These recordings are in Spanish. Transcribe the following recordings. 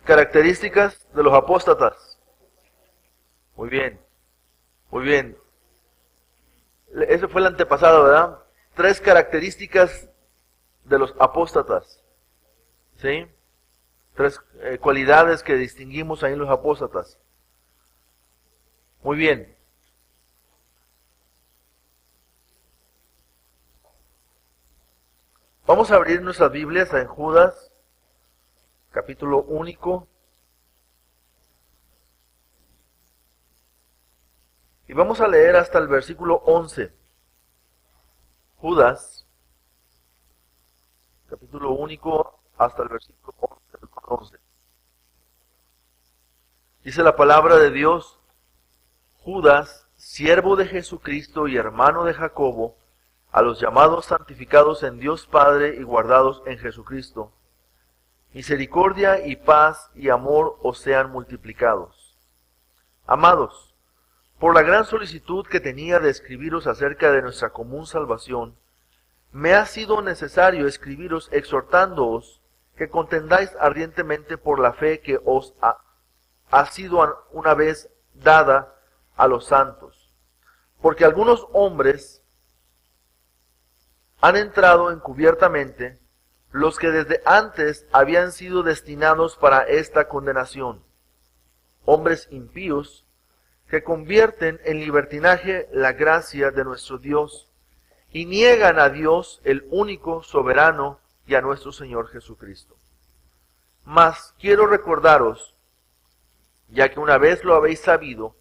Características de los apóstatas. Muy bien, muy bien. Ese fue el antepasado, ¿verdad? 3 características de los apóstatas. ¿Sí? 3 cualidades que distinguimos ahí en los apóstatas. Muy bien. Vamos a abrir nuestras Biblias en Judas, capítulo único. Y vamos a leer hasta el versículo 11. Judas, capítulo único, hasta el versículo 11. Dice la palabra de Dios: Judas, siervo de Jesucristo y hermano de Jacobo, a los llamados santificados en Dios Padre y guardados en Jesucristo, misericordia y paz y amor os sean multiplicados. Amados, por la gran solicitud que tenía de escribiros acerca de nuestra común salvación, me ha sido necesario escribiros exhortándoos que contendáis ardientemente por la fe que os ha sido una vez dada a los santos. Porque algunos hombres han entrado encubiertamente, los que desde antes habían sido destinados para esta condenación, hombres impíos, que convierten en libertinaje la gracia de nuestro Dios, y niegan a Dios, el único soberano, y a nuestro Señor Jesucristo. Mas quiero recordaros, ya que una vez lo habéis sabido,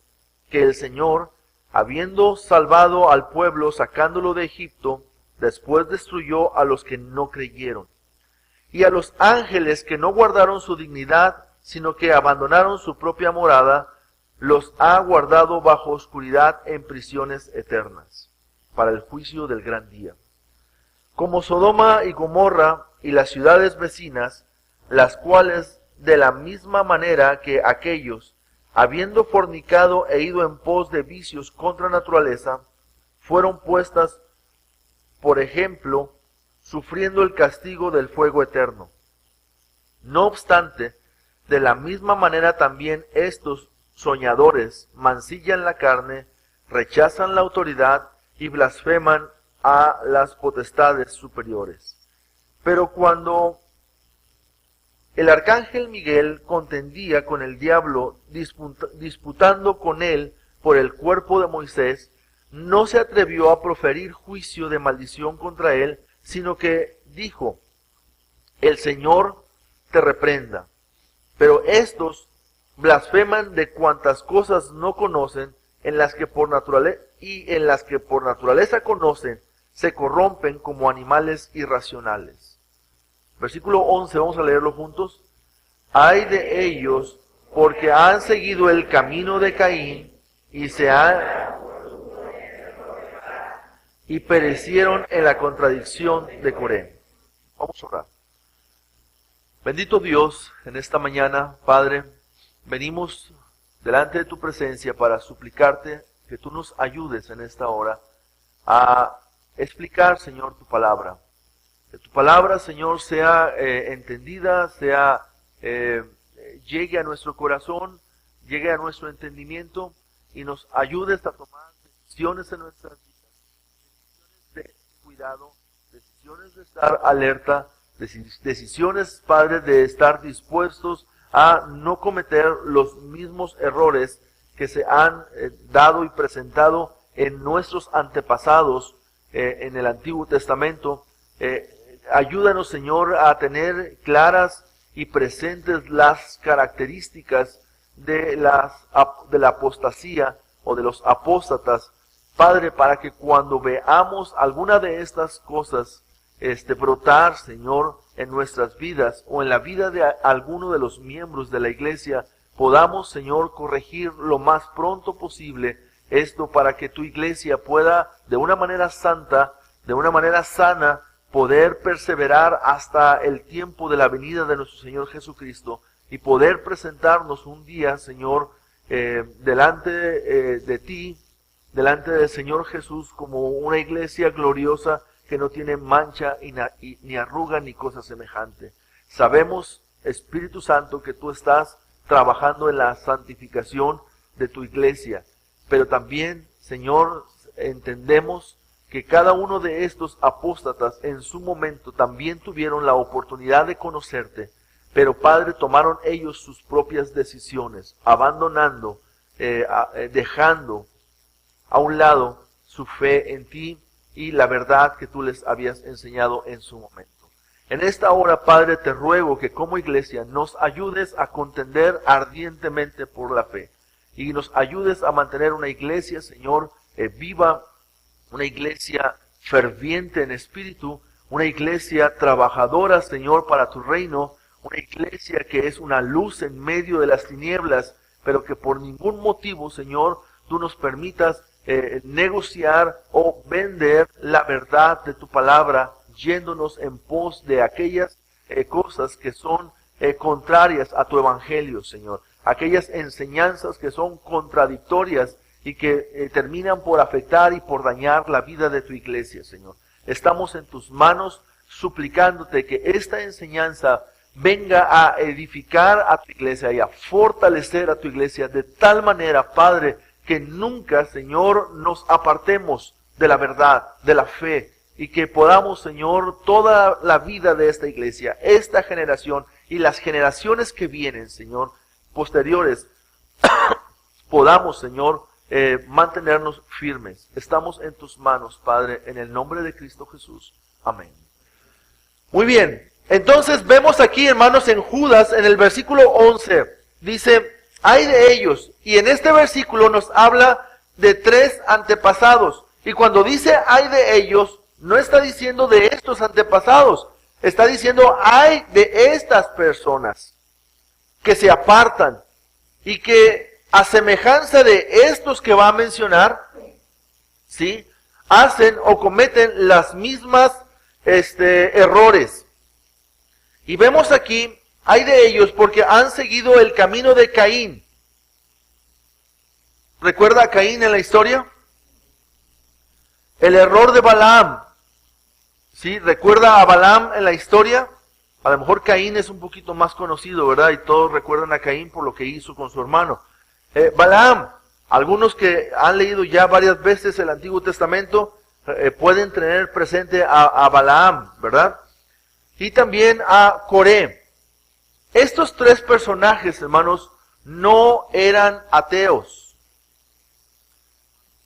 que el Señor, habiendo salvado al pueblo sacándolo de Egipto, después destruyó a los que no creyeron, y a los ángeles que no guardaron su dignidad, sino que abandonaron su propia morada, los ha guardado bajo oscuridad en prisiones eternas, para el juicio del gran día. Como Sodoma y Gomorra y las ciudades vecinas, las cuales de la misma manera que aquellos, habiendo fornicado e ido en pos de vicios contra naturaleza, fueron puestas por ejemplo, sufriendo el castigo del fuego eterno. No obstante, de la misma manera también estos soñadores mancillan la carne, rechazan la autoridad y blasfeman a las potestades superiores. Pero cuando el arcángel Miguel contendía con el diablo, disputando con él por el cuerpo de Moisés, no se atrevió a proferir juicio de maldición contra él, sino que dijo: el Señor te reprenda. Pero estos blasfeman de cuantas cosas no conocen, en las que por naturaleza conocen, se corrompen como animales irracionales. Versículo 11, vamos a leerlo juntos. Ay de ellos, porque han seguido el camino de Caín, y perecieron en la contradicción de Coré. Vamos a orar. Bendito Dios, en esta mañana, Padre, venimos delante de tu presencia para suplicarte que tú nos ayudes en esta hora a explicar, Señor, tu palabra. Que tu palabra, Señor, sea entendida, llegue a nuestro corazón, llegue a nuestro entendimiento y nos ayudes a tomar decisiones en nuestras vidas. De cuidado, decisiones de estar alerta, decisiones, Padre, de estar dispuestos a no cometer los mismos errores que se han dado y presentado en nuestros antepasados en el Antiguo Testamento. Ayúdanos, Señor, a tener claras y presentes las características de la apostasía o de los apóstatas, Padre, para que cuando veamos alguna de estas cosas brotar, Señor, en nuestras vidas o en la vida de alguno de los miembros de la iglesia, podamos, Señor, corregir lo más pronto posible esto para que tu iglesia pueda, de una manera santa, de una manera sana, poder perseverar hasta el tiempo de la venida de nuestro Señor Jesucristo y poder presentarnos un día, Señor, delante de ti, delante del Señor Jesús, como una iglesia gloriosa que no tiene mancha ni arruga ni cosa semejante. Sabemos Espíritu Santo, que tú estás trabajando en la santificación de tu iglesia. Pero también, Señor, entendemos que cada uno de estos apóstatas en su momento también tuvieron la oportunidad de conocerte, pero Padre, tomaron ellos sus propias decisiones, abandonando, dejando a un lado su fe en ti y la verdad que tú les habías enseñado en su momento. En esta hora, Padre, te ruego que como iglesia nos ayudes a contender ardientemente por la fe y nos ayudes a mantener una iglesia, Señor, viva, una iglesia ferviente en espíritu, una iglesia trabajadora, Señor, para tu reino, una iglesia que es una luz en medio de las tinieblas, pero que por ningún motivo, Señor, tú nos permitas negociar o vender la verdad de tu palabra, yéndonos en pos de aquellas cosas que son contrarias a tu evangelio, Señor. Aquellas enseñanzas que son contradictorias y que terminan por afectar y por dañar la vida de tu iglesia, Señor. Estamos en tus manos suplicándote que esta enseñanza venga a edificar a tu iglesia y a fortalecer a tu iglesia de tal manera, Padre, que nunca, Señor, nos apartemos de la verdad, de la fe, y que podamos, Señor, toda la vida de esta iglesia, esta generación y las generaciones que vienen, Señor, posteriores, podamos, Señor, mantenernos firmes. Estamos en tus manos, Padre, en el nombre de Cristo Jesús. Amén. Muy bien, entonces vemos aquí, hermanos, en Judas, en el versículo 11, dice, hay de ellos, y en este versículo nos habla de 3 antepasados, y cuando dice hay de ellos, no está diciendo de estos antepasados, está diciendo hay de estas personas que se apartan y que a semejanza de estos que va a mencionar, ¿sí?, hacen o cometen las mismas errores. Y vemos aquí, hay de ellos porque han seguido el camino de Caín. ¿Recuerda a Caín en la historia? El error de Balaam. ¿Sí? ¿Recuerda a Balaam en la historia? A lo mejor Caín es un poquito más conocido, ¿verdad? Y todos recuerdan a Caín por lo que hizo con su hermano. Balaam, algunos que han leído ya varias veces el Antiguo Testamento, pueden tener presente a Balaam, ¿verdad? Y también a Coré. Estos 3 personajes, hermanos, no eran ateos.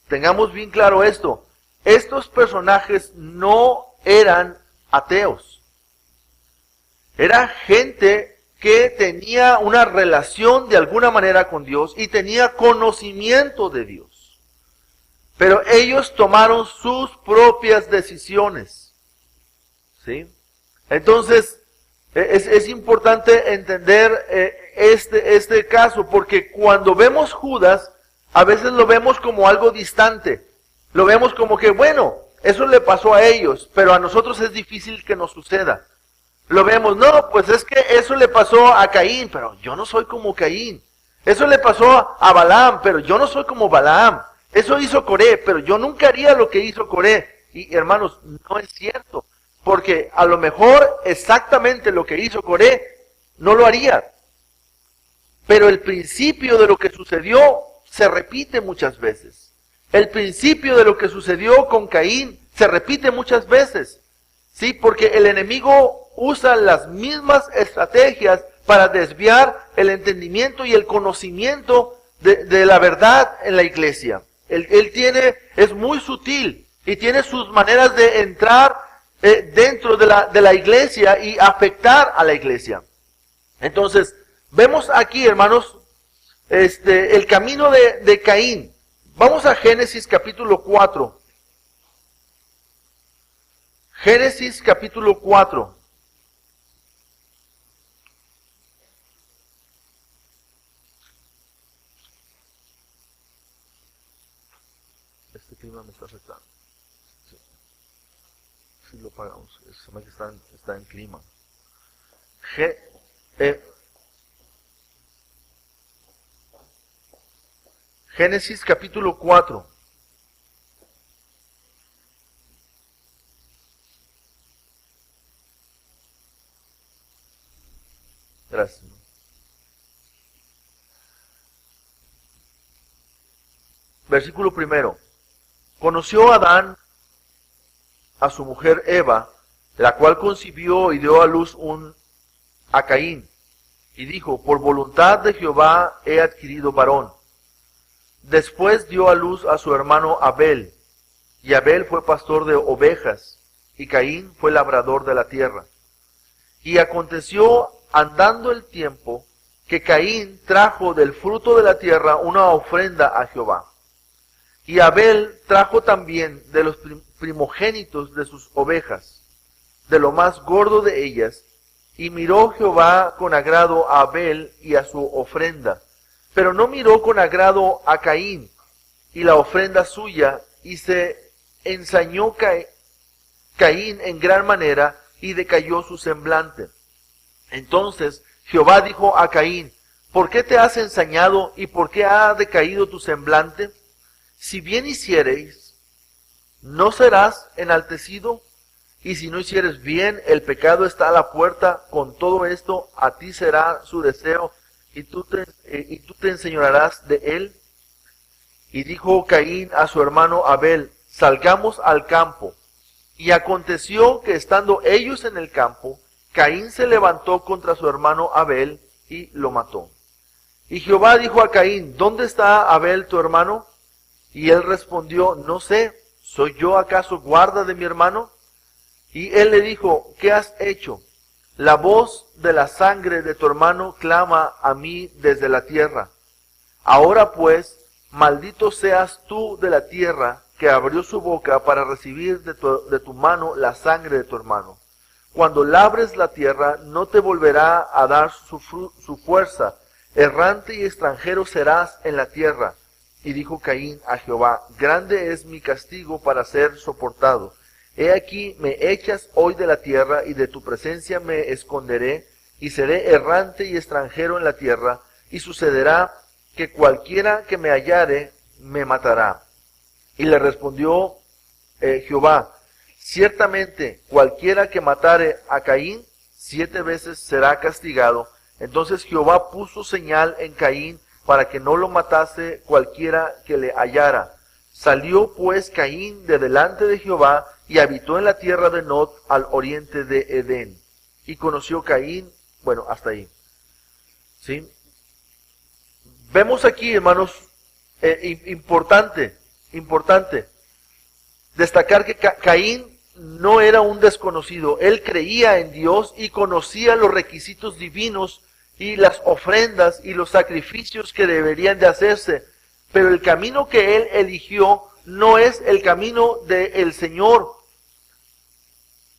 Tengamos bien claro esto. Estos personajes no eran ateos. Era gente que tenía una relación de alguna manera con Dios y tenía conocimiento de Dios. Pero ellos tomaron sus propias decisiones. ¿Sí? Entonces, es importante entender este caso, porque cuando vemos Judas, a veces lo vemos como algo distante. Lo vemos como que, bueno, eso le pasó a ellos, pero a nosotros es difícil que nos suceda. Lo vemos, no, pues es que eso le pasó a Caín, pero yo no soy como Caín. Eso le pasó a Balaam, pero yo no soy como Balaam. Eso hizo Coré, pero yo nunca haría lo que hizo Coré. Y hermanos, no es cierto. Porque a lo mejor exactamente lo que hizo Coré no lo haría. Pero el principio de lo que sucedió se repite muchas veces. El principio de lo que sucedió con Caín se repite muchas veces. Sí, porque el enemigo usa las mismas estrategias para desviar el entendimiento y el conocimiento de la verdad en la iglesia. Él es muy sutil y tiene sus maneras de entrar dentro de la iglesia y afectar a la iglesia. Entonces, vemos aquí, hermanos, el camino de Caín. Vamos a Génesis capítulo 4. Génesis capítulo 4. Este clima me está afectando. Sí, sí lo pagamos. Está en clima. Génesis capítulo 4. Gracias. Versículo 1. Conoció Adán a su mujer Eva, la cual concibió y dio a luz a Caín, y dijo, por voluntad de Jehová he adquirido varón. Después dio a luz a su hermano Abel, y Abel fue pastor de ovejas, y Caín fue labrador de la tierra. Y aconteció, andando el tiempo, que Caín trajo del fruto de la tierra una ofrenda a Jehová. Y Abel trajo también de los primogénitos de sus ovejas, de lo más gordo de ellas, y miró Jehová con agrado a Abel y a su ofrenda, pero no miró con agrado a Caín y la ofrenda suya, y se ensañó Caín en gran manera, y decayó su semblante. Entonces Jehová dijo a Caín, ¿por qué te has ensañado y por qué ha decaído tu semblante? Si bien hiciereis, ¿no serás enaltecido? Y si no hicieres bien, el pecado está a la puerta. Con todo esto, a ti será su deseo, y tú te enseñorearás de él. Y dijo Caín a su hermano Abel, salgamos al campo. Y aconteció que estando ellos en el campo, Caín se levantó contra su hermano Abel y lo mató. Y Jehová dijo a Caín, ¿dónde está Abel tu hermano? Y él respondió, no sé, ¿soy yo acaso guarda de mi hermano? Y él le dijo, ¿qué has hecho? La voz de la sangre de tu hermano clama a mí desde la tierra. Ahora pues, maldito seas tú de la tierra, que abrió su boca para recibir de tu mano la sangre de tu hermano. Cuando labres la tierra, no te volverá a dar su fuerza. Errante y extranjero serás en la tierra. Y dijo Caín a Jehová, grande es mi castigo para ser soportado. He aquí, me echas hoy de la tierra, y de tu presencia me esconderé, y seré errante y extranjero en la tierra, y sucederá que cualquiera que me hallare, me matará. Y le respondió Jehová, ciertamente cualquiera que matare a Caín, 7 veces será castigado. Entonces Jehová puso señal en Caín, para que no lo matase cualquiera que le hallara. Salió pues Caín de delante de Jehová, y habitó en la tierra de Nod, al oriente de Edén. Y conoció Caín, bueno, hasta ahí. ¿Sí? Vemos aquí, hermanos, importante destacar que Caín no era un desconocido. Él creía en Dios y conocía los requisitos divinos y las ofrendas y los sacrificios que deberían de hacerse. Pero el camino que él eligió no es el camino del Señor.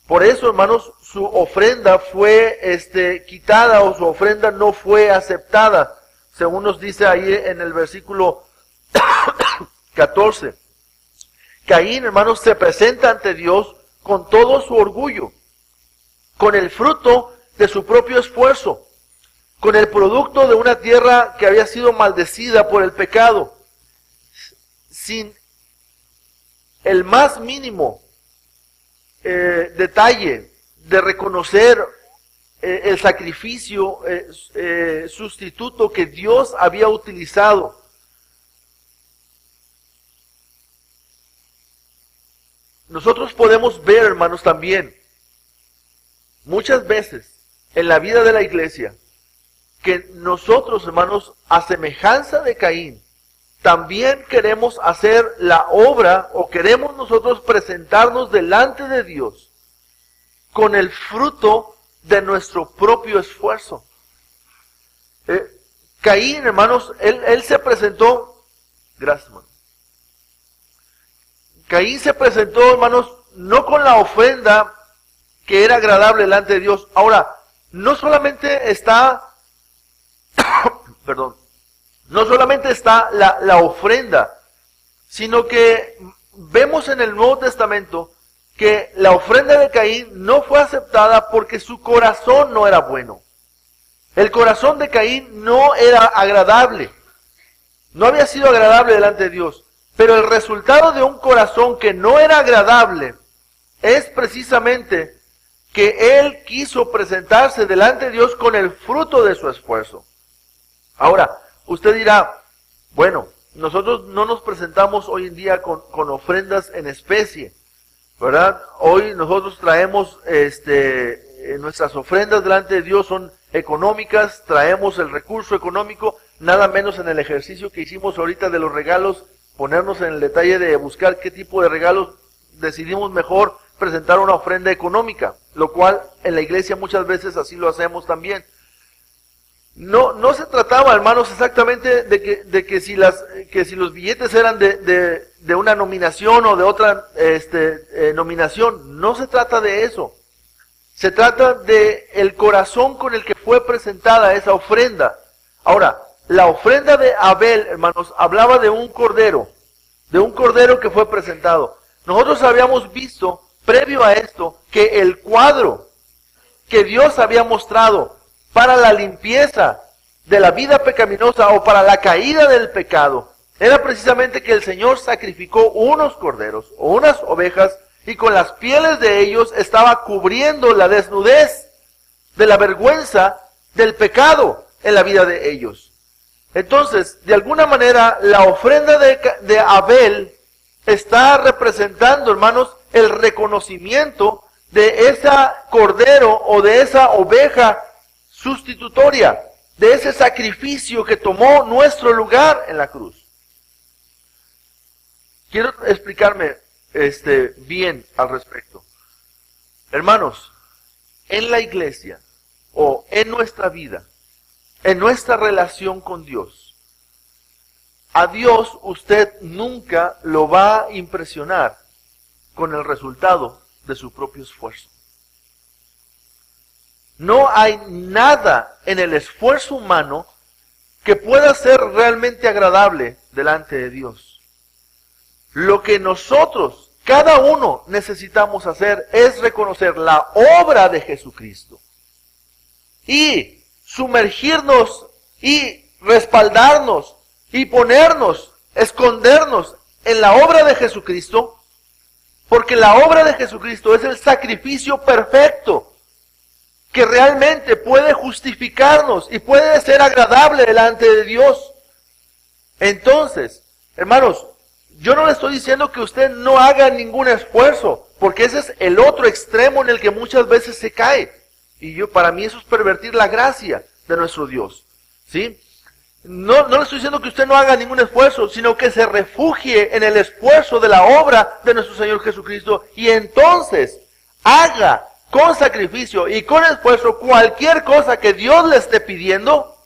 Por eso, hermanos, su ofrenda fue quitada, o su ofrenda no fue aceptada, según nos dice ahí en el versículo 14. Caín, hermanos, se presenta ante Dios con todo su orgullo, con el fruto de su propio esfuerzo, con el producto de una tierra que había sido maldecida por el pecado, sin el más mínimo detalle de reconocer el sacrificio sustituto que Dios había utilizado. Nosotros podemos ver, hermanos, también muchas veces en la vida de la iglesia que nosotros, hermanos, a semejanza de Caín, también queremos hacer la obra, o queremos nosotros presentarnos delante de Dios con el fruto de nuestro propio esfuerzo. Caín, hermanos, él se presentó, gracias, hermano. Caín se presentó, hermanos, no con la ofrenda que era agradable delante de Dios. Ahora, no solamente está, no solamente está la ofrenda, sino que vemos en el Nuevo Testamento que la ofrenda de Caín no fue aceptada porque su corazón no era bueno. El corazón de Caín no era agradable, no había sido agradable delante de Dios. Pero el resultado de un corazón que no era agradable es precisamente que él quiso presentarse delante de Dios con el fruto de su esfuerzo. Ahora, usted dirá, bueno, nosotros no nos presentamos hoy en día con ofrendas en especie, ¿verdad? Hoy nosotros traemos, nuestras ofrendas delante de Dios son económicas, traemos el recurso económico, nada menos en el ejercicio que hicimos ahorita de los regalos, ponernos en el detalle de buscar qué tipo de regalos, decidimos mejor presentar una ofrenda económica, lo cual en la iglesia muchas veces así lo hacemos también. No se trataba, hermanos, exactamente de que si los billetes eran de una nominación o de otra nominación. No se trata de eso. Se trata de el corazón con el que fue presentada esa ofrenda. Ahora, la ofrenda de Abel, hermanos, hablaba de un cordero que fue presentado. Nosotros habíamos visto, previo a esto, que el cuadro que Dios había mostrado para la limpieza de la vida pecaminosa o para la caída del pecado, era precisamente que el Señor sacrificó unos corderos o unas ovejas y con las pieles de ellos estaba cubriendo la desnudez de la vergüenza del pecado en la vida de ellos. Entonces, de alguna manera, la ofrenda de Abel está representando, hermanos, el reconocimiento de esa cordero o de esa oveja sustitutoria, de ese sacrificio que tomó nuestro lugar en la cruz. Quiero explicarme bien al respecto. Hermanos, en la iglesia o en nuestra vida, en nuestra relación con Dios, a Dios usted nunca lo va a impresionar con el resultado de su propio esfuerzo. No hay nada en el esfuerzo humano que pueda ser realmente agradable delante de Dios. Lo que nosotros, cada uno, necesitamos hacer es reconocer la obra de Jesucristo y sumergirnos y respaldarnos y ponernos, escondernos en la obra de Jesucristo, porque la obra de Jesucristo es el sacrificio perfecto que realmente puede justificarnos y puede ser agradable delante de Dios. Entonces, hermanos, yo no le estoy diciendo que usted no haga ningún esfuerzo, porque ese es el otro extremo en el que muchas veces se cae. Y para mí eso es pervertir la gracia de nuestro Dios. ¿Sí? No le estoy diciendo que usted no haga ningún esfuerzo, sino que se refugie en el esfuerzo de la obra de nuestro Señor Jesucristo y entonces haga con sacrificio y con esfuerzo cualquier cosa que Dios le esté pidiendo,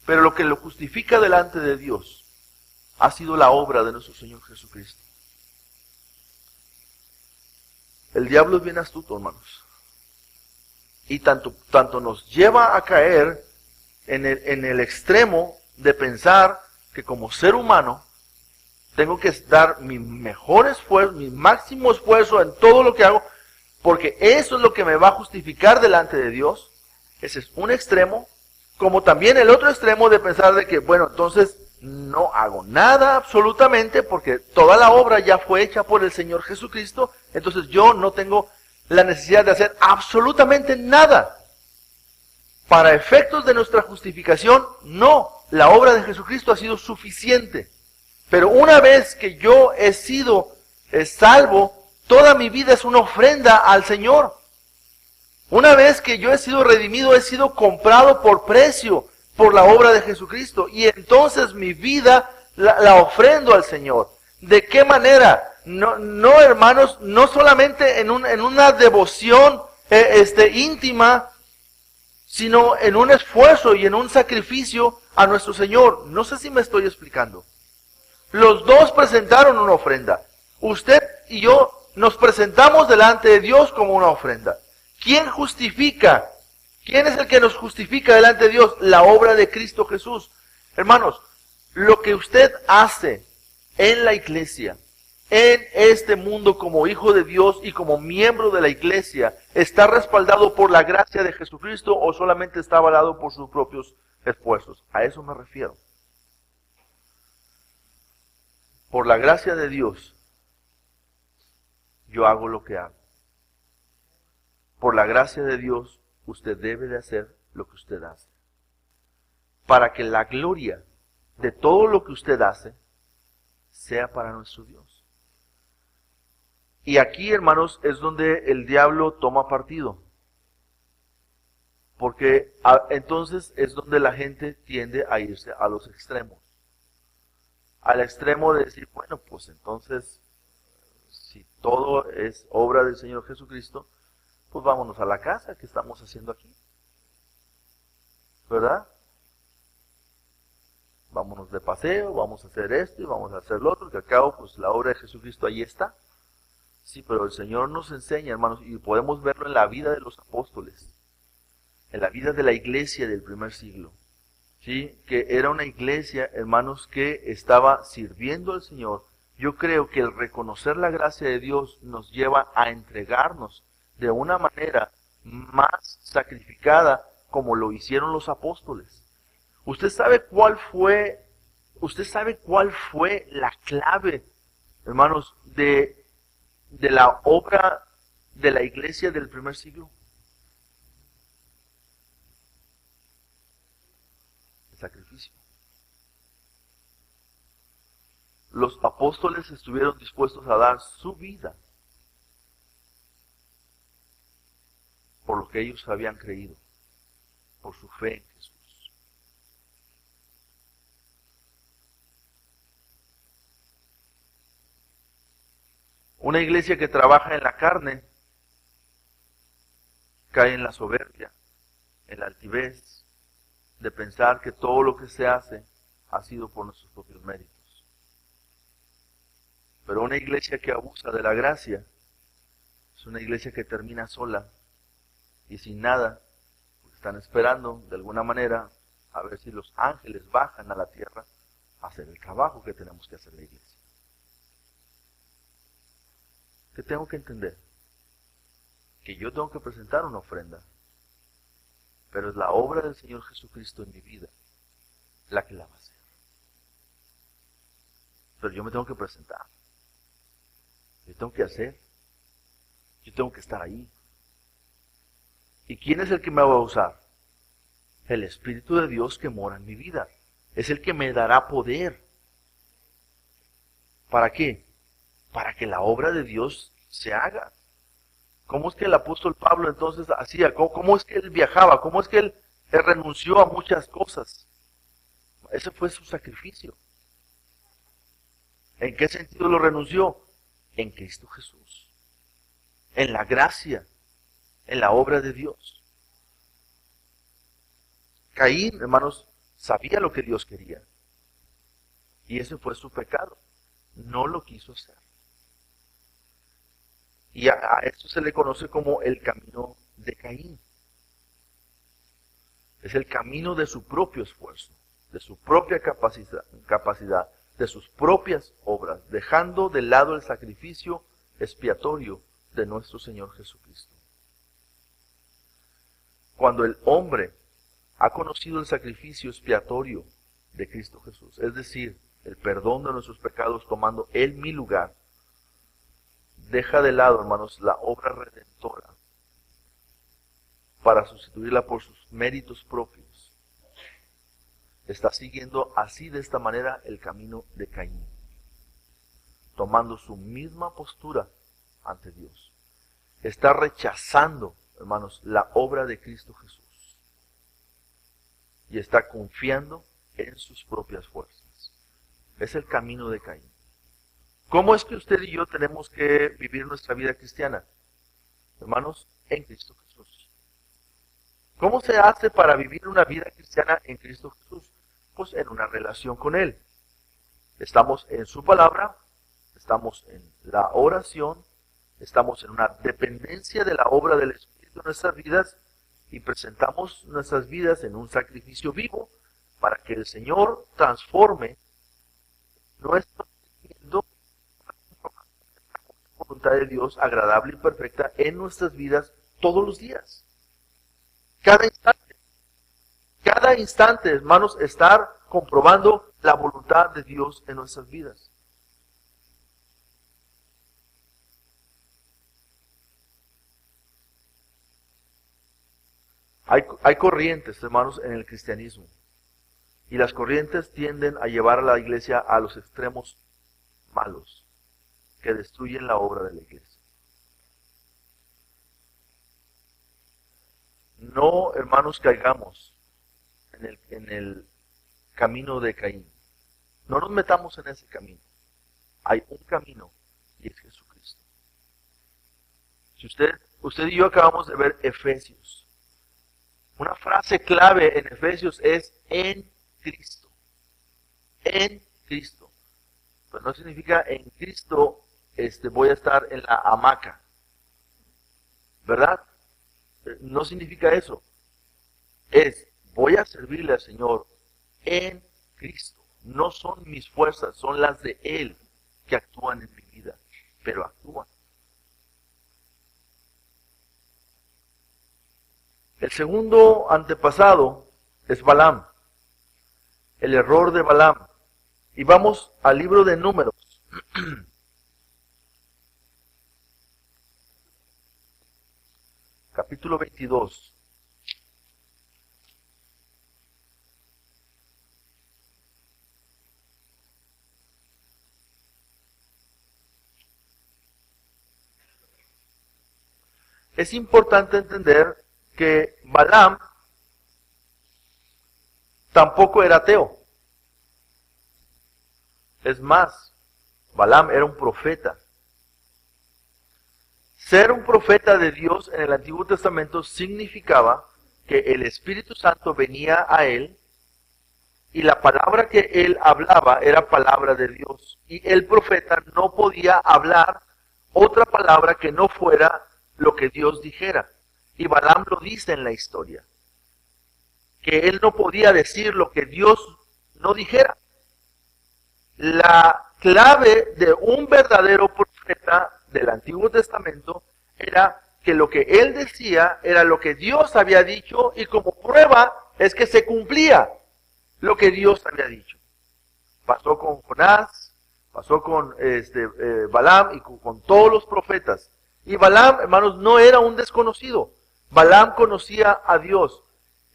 pero lo que lo justifica delante de Dios ha sido la obra de nuestro Señor Jesucristo. El diablo es bien astuto, hermanos, y tanto nos lleva a caer en el extremo de pensar que como ser humano tengo que dar mi mejor esfuerzo, mi máximo esfuerzo en todo lo que hago, porque eso es lo que me va a justificar delante de Dios. Ese es un extremo, como también el otro extremo de pensar de que, bueno, entonces no hago nada absolutamente, porque toda la obra ya fue hecha por el Señor Jesucristo, entonces yo no tengo la necesidad de hacer absolutamente nada. Para efectos de nuestra justificación, no, la obra de Jesucristo ha sido suficiente. Pero una vez que yo he sido salvo, toda mi vida es una ofrenda al Señor. Una vez que yo he sido redimido, he sido comprado por precio por la obra de Jesucristo. Y entonces mi vida la ofrendo al Señor. ¿De qué manera? No, hermanos, no solamente en una devoción íntima, sino en un esfuerzo y en un sacrificio a nuestro Señor. No sé si me estoy explicando. Los dos presentaron una ofrenda. Usted y yo nos presentamos delante de Dios como una ofrenda. ¿Quién justifica? ¿Quién es el que nos justifica delante de Dios? La obra de Cristo Jesús. Hermanos, lo que usted hace en la iglesia, en este mundo como hijo de Dios y como miembro de la iglesia, ¿está respaldado por la gracia de Jesucristo o solamente está avalado por sus propios esfuerzos? A eso me refiero. Por la gracia de Dios, yo hago lo que hago. por la gracia de Dios, usted debe de hacer lo que usted hace. Para que la gloria de todo lo que usted hace sea para nuestro Dios. Y aquí, hermanos, es donde el diablo toma partido. Porque entonces es donde la gente tiende a irse a los extremos. Al extremo de decir, bueno, pues entonces, si todo es obra del Señor Jesucristo, pues vámonos a la casa, ¿qué estamos haciendo aquí? ¿Verdad? Vámonos de paseo, vamos a hacer esto y vamos a hacer lo otro, que al cabo, pues la obra de Jesucristo ahí está. Sí, pero el Señor nos enseña, hermanos, y podemos verlo en la vida de los apóstoles, en la vida de la iglesia del primer siglo. ¿Sí? Que era una iglesia, hermanos, que estaba sirviendo al Señor. Yo creo que el reconocer la gracia de Dios nos lleva a entregarnos de una manera más sacrificada como lo hicieron los apóstoles. ¿Usted sabe cuál fue la clave, hermanos, de la obra de la iglesia del primer siglo? Sacrificio. Los apóstoles estuvieron dispuestos a dar su vida por lo que ellos habían creído, por su fe en Jesús. Una iglesia que trabaja en la carne cae en la soberbia, en la altivez, de pensar que todo lo que se hace ha sido por nuestros propios méritos. Pero una iglesia que abusa de la gracia es una iglesia que termina sola y sin nada, porque están esperando de alguna manera a ver si los ángeles bajan a la tierra a hacer el trabajo que tenemos que hacer la iglesia. ¿Qué tengo que entender? Que yo tengo que presentar una ofrenda, pero es la obra del Señor Jesucristo en mi vida la que la va a hacer. Pero yo me tengo que presentar. Yo tengo que hacer. Yo tengo que estar ahí. ¿Y quién es el que me va a usar? El Espíritu de Dios que mora en mi vida. Es el que me dará poder. ¿Para qué? Para que la obra de Dios se haga. ¿Cómo es que el apóstol Pablo entonces hacía? ¿Cómo es que él viajaba? ¿Cómo es que él renunció a muchas cosas? Ese fue su sacrificio. ¿En qué sentido lo renunció? En Cristo Jesús. En la gracia, en la obra de Dios. Caín, hermanos, sabía lo que Dios quería. Y ese fue su pecado. No lo quiso hacer. Y a esto se le conoce como el camino de Caín. Es el camino de su propio esfuerzo, de su propia capacidad, de sus propias obras, dejando de lado el sacrificio expiatorio de nuestro Señor Jesucristo. Cuando el hombre ha conocido el sacrificio expiatorio de Cristo Jesús, es decir, el perdón de nuestros pecados tomando Él mi lugar, deja de lado, hermanos, la obra redentora para sustituirla por sus méritos propios. Está siguiendo así de esta manera el camino de Caín, tomando su misma postura ante Dios. Está rechazando, hermanos, la obra de Cristo Jesús y está confiando en sus propias fuerzas. Es el camino de Caín. ¿Cómo es que usted y yo tenemos que vivir nuestra vida cristiana? Hermanos, en Cristo Jesús. ¿Cómo se hace para vivir una vida cristiana en Cristo Jesús? Pues en una relación con Él. Estamos en su palabra, estamos en la oración, estamos en una dependencia de la obra del Espíritu en nuestras vidas y presentamos nuestras vidas en un sacrificio vivo para que el Señor transforme nuestro sentimiento, la voluntad de Dios agradable y perfecta en nuestras vidas todos los días. Cada instante, hermanos, estar comprobando la voluntad de Dios en nuestras vidas. Hay corrientes, hermanos, en el cristianismo. Y las corrientes tienden a llevar a la iglesia a los extremos malos, que destruyen la obra de la iglesia. No, hermanos, caigamos en el camino de Caín. No nos metamos en ese camino. Hay un camino y es Jesucristo. Si usted y yo acabamos de ver Efesios. Una frase clave en Efesios es en Cristo. En Cristo. Pues no significa en Cristo voy a estar en la hamaca. ¿Verdad? No significa eso. Es voy a servirle al Señor en Cristo. No son mis fuerzas, son las de Él que actúan en mi vida, pero actúan. El segundo antepasado es Balaam, el error de Balaam. Y vamos al libro de Números. Capítulo 22. Es importante entender que Balaam tampoco era ateo. Es más, Balaam era un profeta. Ser un profeta de Dios en el Antiguo Testamento significaba que el Espíritu Santo venía a él y la palabra que él hablaba era palabra de Dios. Y el profeta no podía hablar otra palabra que no fuera lo que Dios dijera. Y Balaam lo dice en la historia, que él no podía decir lo que Dios no dijera. La clave de un verdadero profeta del Antiguo Testamento era que lo que él decía era lo que Dios había dicho y como prueba es que se cumplía lo que Dios había dicho. Pasó con Jonás, pasó con Balaam y con todos los profetas. Y Balaam, hermanos, no era un desconocido. Balaam conocía a Dios.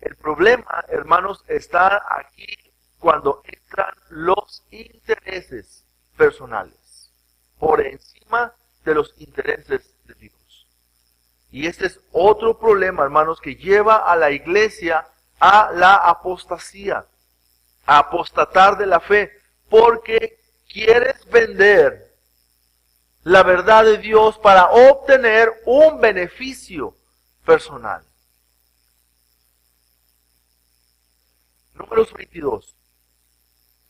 El problema, hermanos, está aquí cuando entran los intereses personales por encima de los intereses de Dios. Y este es otro problema, hermanos, que lleva a la iglesia a la apostasía, a apostatar de la fe, porque quieres vender la verdad de Dios para obtener un beneficio personal. Números 22.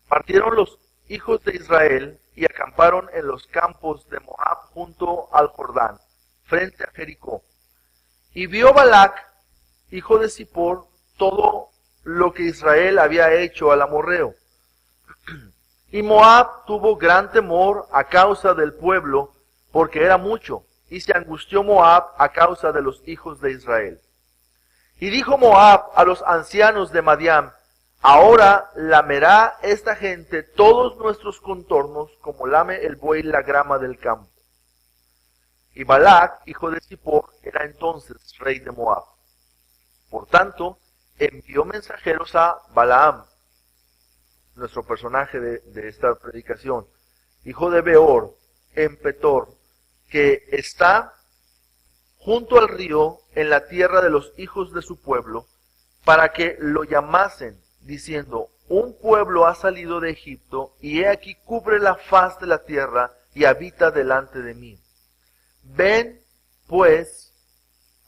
Partieron los hijos de Israel y acamparon en los campos de Moab junto al Jordán, frente a Jericó. Y vio Balac, hijo de Zippor, todo lo que Israel había hecho al amorreo. Y Moab tuvo gran temor a causa del pueblo, porque era mucho, y se angustió Moab a causa de los hijos de Israel. Y dijo Moab a los ancianos de Madián: ahora lamerá esta gente todos nuestros contornos, como lame el buey la grama del campo. Y Balac, hijo de Zippor, era entonces rey de Moab. Por tanto, envió mensajeros a Balaam, nuestro personaje de esta predicación, hijo de Beor, en Petor, que está junto al río en la tierra de los hijos de su pueblo, para que lo llamasen, diciendo: un pueblo ha salido de Egipto, y he aquí cubre la faz de la tierra, y habita delante de mí. Ven, pues,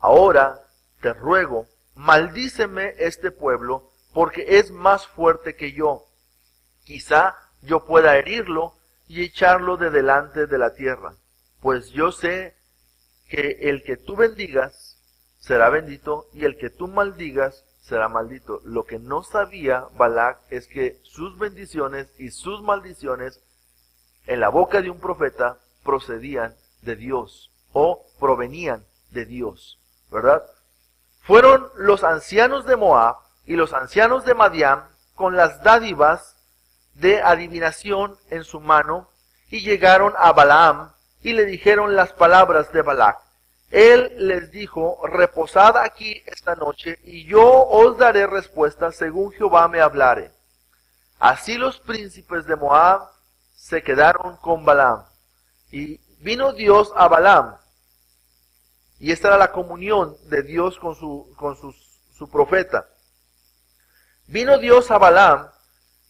ahora te ruego, maldíceme este pueblo, porque es más fuerte que yo. Quizá yo pueda herirlo y echarlo de delante de la tierra, pues yo sé que el que tú bendigas será bendito, y el que tú maldigas será maldito. Lo que no sabía Balac es que sus bendiciones y sus maldiciones en la boca de un profeta procedían de Dios o provenían de Dios, ¿verdad? Fueron los ancianos de Moab y los ancianos de Madián con las dádivas de adivinación en su mano, y llegaron a Balaam y le dijeron las palabras de Balac. Él les dijo, reposad aquí esta noche, y yo os daré respuesta según Jehová me hablare. Así los príncipes de Moab se quedaron con Balaam. Y vino Dios a Balaam. Y esta era la comunión de Dios con su profeta. Vino Dios a Balaam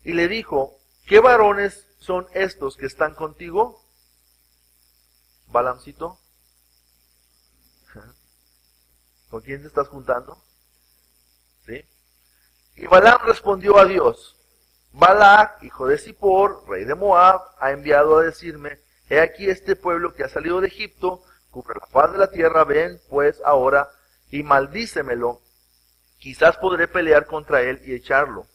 y le dijo, ¿qué varones son estos que están contigo? Balaamcito, ¿con quién te estás juntando? ¿Sí? Y Balaam respondió a Dios, Balac, hijo de Zippor, rey de Moab, ha enviado a decirme, he aquí este pueblo que ha salido de Egipto, cubre la faz de la tierra, ven pues ahora y maldícemelo, quizás podré pelear contra él y echarlo.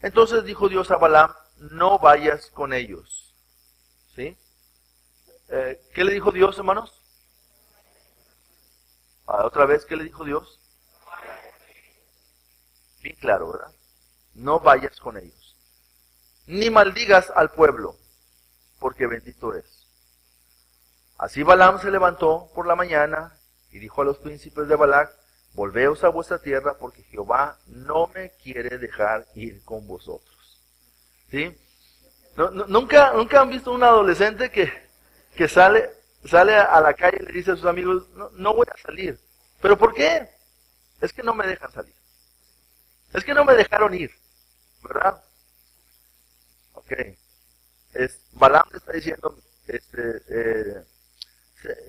Entonces dijo Dios a Balaam, no vayas con ellos. ¿Sí? ¿Qué le dijo Dios, hermanos? Otra vez, ¿qué le dijo Dios? Bien claro, ¿verdad? No vayas con ellos. Ni maldigas al pueblo, porque bendito es. Así Balaam se levantó por la mañana y dijo a los príncipes de Balac, volveos a vuestra tierra, porque Jehová no me quiere dejar ir con vosotros. ¿Sí? ¿Nunca han visto un adolescente que sale a la calle y le dice a sus amigos, no voy a salir? ¿Pero por qué? Es que no me dejan salir. Es que no me dejaron ir, ¿verdad? Ok. Balaam le está diciendo,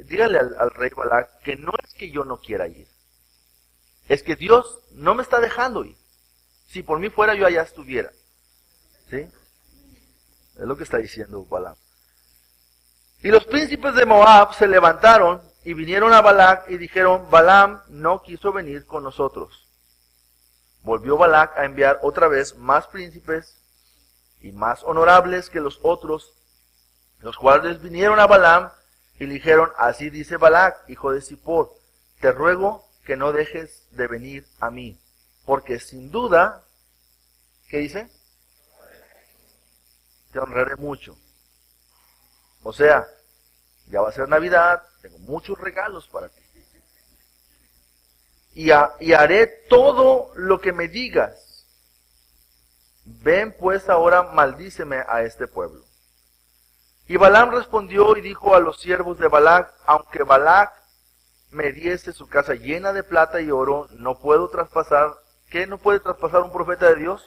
dígale al rey Balac que no es que yo no quiera ir. Es que Dios no me está dejando ir. Si por mí fuera, yo allá estuviera. ¿Sí? Es lo que está diciendo Balaam. Y los príncipes de Moab se levantaron y vinieron a Balac y dijeron, Balaam no quiso venir con nosotros. Volvió Balac a enviar otra vez más príncipes y más honorables que los otros, los cuales vinieron a Balaam y le dijeron, así dice Balac, hijo de Zippor, te ruego que no dejes de venir a mí, porque sin duda, ¿qué dice? Te honraré mucho. O sea, ya va a ser Navidad, tengo muchos regalos para ti. Y haré todo lo que me digas. Ven pues ahora, maldíceme a este pueblo. Y Balaam respondió y dijo a los siervos de Balac, aunque Balac me diese su casa llena de plata y oro, no puedo traspasar. ¿Qué no puede traspasar un profeta de Dios?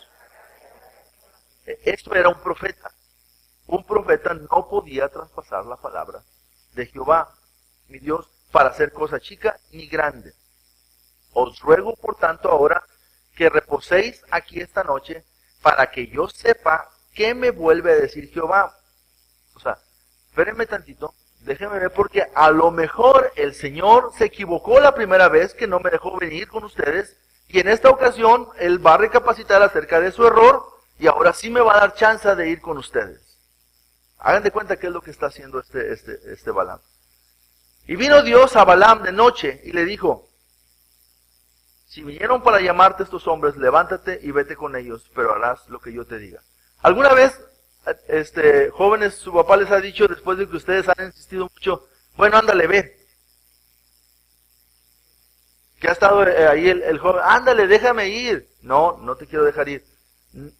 Esto era un profeta. Un profeta no podía traspasar la palabra de Jehová, mi Dios, para hacer cosa chica ni grande. Os ruego, por tanto, ahora que reposéis aquí esta noche, para que yo sepa qué me vuelve a decir Jehová. O sea, espérenme tantito, déjenme ver, porque a lo mejor el Señor se equivocó la primera vez que no me dejó venir con ustedes, y en esta ocasión Él va a recapacitar acerca de su error, y ahora sí me va a dar chance de ir con ustedes. Hagan de cuenta qué es lo que está haciendo este Balaam. Y vino Dios a Balaam de noche y le dijo, si vinieron para llamarte estos hombres, levántate y vete con ellos, pero harás lo que yo te diga. ¿Alguna vez, jóvenes, su papá les ha dicho, después de que ustedes han insistido mucho, bueno, ándale, ve? Que ha estado ahí el joven, ándale, déjame ir. No, no te quiero dejar ir.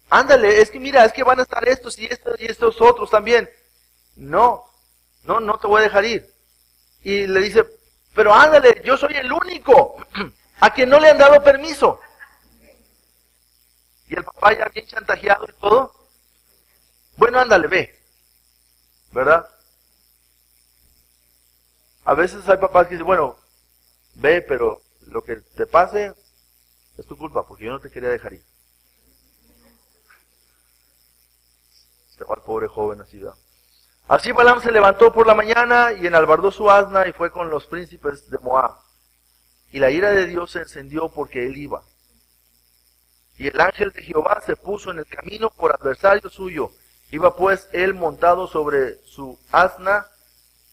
Ándale, es que mira, es que van a estar estos y estos otros también. No te voy a dejar ir. Y le dice, pero ándale, yo soy el único a quien no le han dado permiso. Y el papá ya bien chantajeado y todo. Bueno, ándale, ve. ¿Verdad? A veces hay papás que dicen, bueno, ve, pero lo que te pase es tu culpa, porque yo no te quería dejar ir. Se va el pobre joven así, ¿verdad? Así Balaam se levantó por la mañana y enalbardó su asna y fue con los príncipes de Moab. Y la ira de Dios se encendió porque él iba. Y el ángel de Jehová se puso en el camino por adversario suyo. Iba pues él montado sobre su asna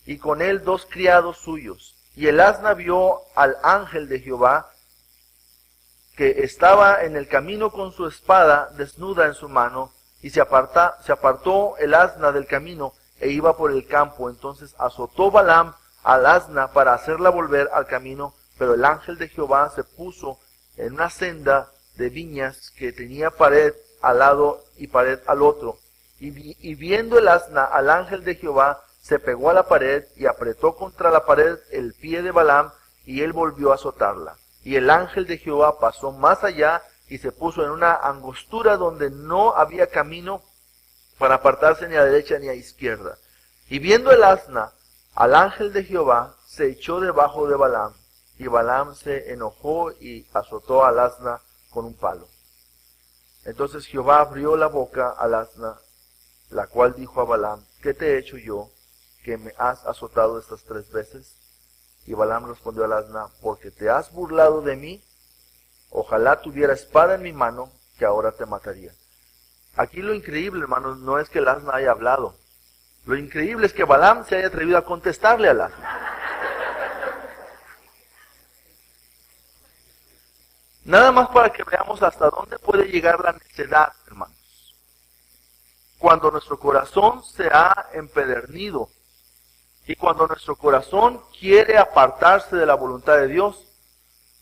y con él 2 criados suyos. Y el asna vio al ángel de Jehová que estaba en el camino con su espada desnuda en su mano, y se apartó el asna del camino e iba por el campo. Entonces azotó Balaam al asna para hacerla volver al camino, pero el ángel de Jehová se puso en una senda de viñas que tenía pared al lado y pared al otro. Y viendo el asna al ángel de Jehová, se pegó a la pared y apretó contra la pared el pie de Balaam, y él volvió a azotarla. Y el ángel de Jehová pasó más allá y se puso en una angostura donde no había camino para apartarse ni a derecha ni a izquierda. Y viendo el asna al ángel de Jehová, se echó debajo de Balaam, y Balaam se enojó y azotó al asna con un palo. Entonces Jehová abrió la boca al asna, la cual dijo a Balaam: ¿qué te he hecho yo, que me has azotado estas 3 veces? Y Balaam respondió al asna: porque te has burlado de mí, ojalá tuviera espada en mi mano, que ahora te mataría. Aquí lo increíble, hermanos, no es que el asna haya hablado. Lo increíble es que Balaam se haya atrevido a contestarle al asna. Nada más para que veamos hasta dónde puede llegar la necedad, hermanos. Cuando nuestro corazón se ha empedernido y cuando nuestro corazón quiere apartarse de la voluntad de Dios,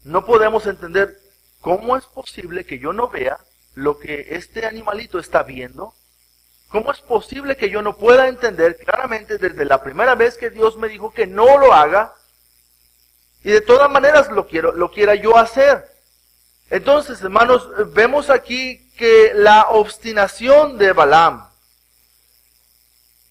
no podemos entender cómo es posible que yo no vea lo que este animalito está viendo. ¿Cómo es posible que yo no pueda entender claramente desde la primera vez que Dios me dijo que no lo haga y de todas maneras lo quiera yo hacer? Entonces, hermanos, vemos aquí que la obstinación de Balaam,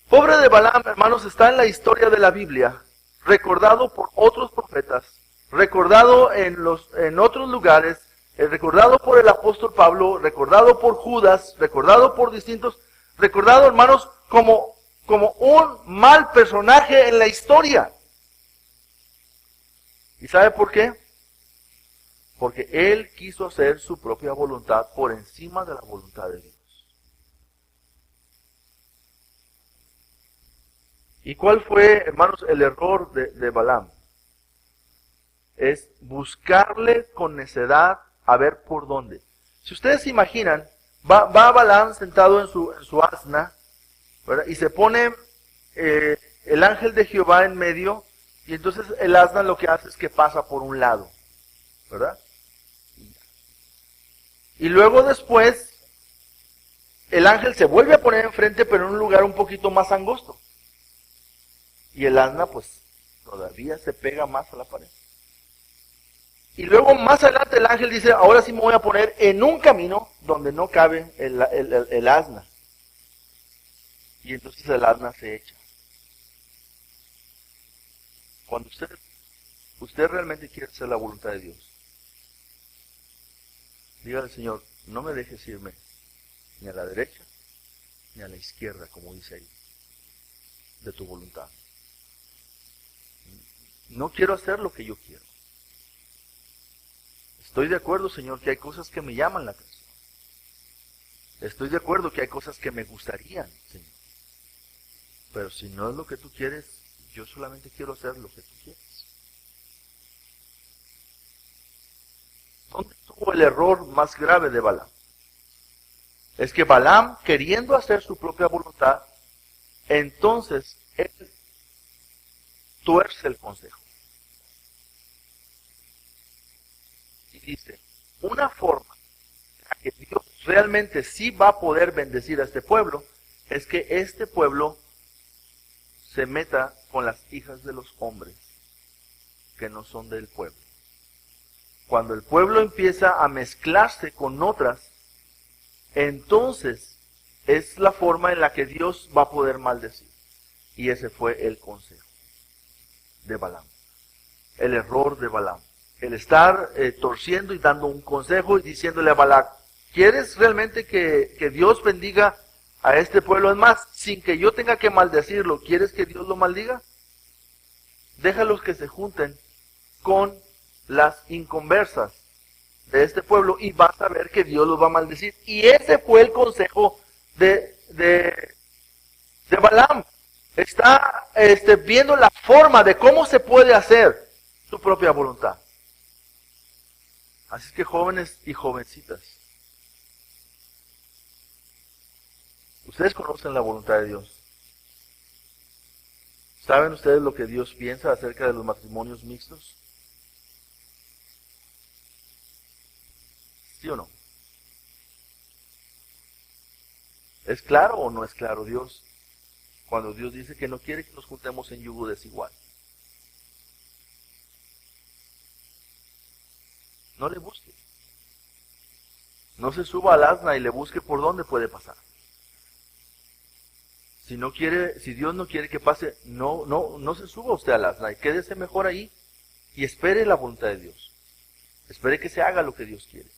pobre de Balaam, hermanos, está en la historia de la Biblia, recordado por otros profetas, recordado en otros lugares, recordado por el apóstol Pablo, recordado por Judas, recordado por distintos, recordado, hermanos, como un mal personaje en la historia. ¿Y sabe por qué? Porque él quiso hacer su propia voluntad por encima de la voluntad de Dios. ¿Y cuál fue, hermanos, el error de Balaam? Es buscarle con necedad a ver por dónde. Si ustedes se imaginan, va Balaam sentado en su asna, ¿verdad? Y se pone el ángel de Jehová en medio, y entonces el asna lo que hace es que pasa por un lado, ¿verdad? Y luego después, el ángel se vuelve a poner enfrente, pero en un lugar un poquito más angosto. Y el asna, pues, todavía se pega más a la pared. Y luego más adelante el ángel dice: ahora sí me voy a poner en un camino donde no cabe el asna. Y entonces el asna se echa. Cuando usted realmente quiere hacer la voluntad de Dios, diga al Señor: no me dejes irme ni a la derecha ni a la izquierda, como dice ahí, de tu voluntad. No quiero hacer lo que yo quiero. Estoy de acuerdo, Señor, que hay cosas que me llaman la atención. Estoy de acuerdo que hay cosas que me gustarían, Señor. Pero si no es lo que tú quieres, yo solamente quiero hacer lo que tú quieres. ¿Dónde estuvo el error más grave de Balaam? Es que Balaam, queriendo hacer su propia voluntad, entonces él tuerce el consejo. Y dice: una forma en la que Dios realmente sí va a poder bendecir a este pueblo es que este pueblo se meta con las hijas de los hombres que no son del pueblo. Cuando el pueblo empieza a mezclarse con otras, entonces es la forma en la que Dios va a poder maldecir. Y ese fue el consejo de Balaam, el error de Balaam, el estar torciendo y dando un consejo y diciéndole a Balac: ¿quieres realmente que Dios bendiga a este pueblo? Es más, sin que yo tenga que maldecirlo, ¿quieres que Dios lo maldiga? Déjalos que se junten con las inconversas de este pueblo y vas a ver que Dios los va a maldecir. Y ese fue el consejo de Balaam. Está viendo la forma de cómo se puede hacer su propia voluntad. Así que, jóvenes y jovencitas, ustedes conocen la voluntad de Dios. ¿Saben ustedes lo que Dios piensa acerca de los matrimonios mixtos? ¿Sí o no? ¿Es claro o no es claro Dios? Cuando Dios dice que no quiere que nos juntemos en yugo desigual. No le busque. No se suba al asna y le busque por dónde puede pasar. Si Dios no quiere que pase, no se suba usted al asna y quédese mejor ahí y espere la voluntad de Dios. Espere que se haga lo que Dios quiere.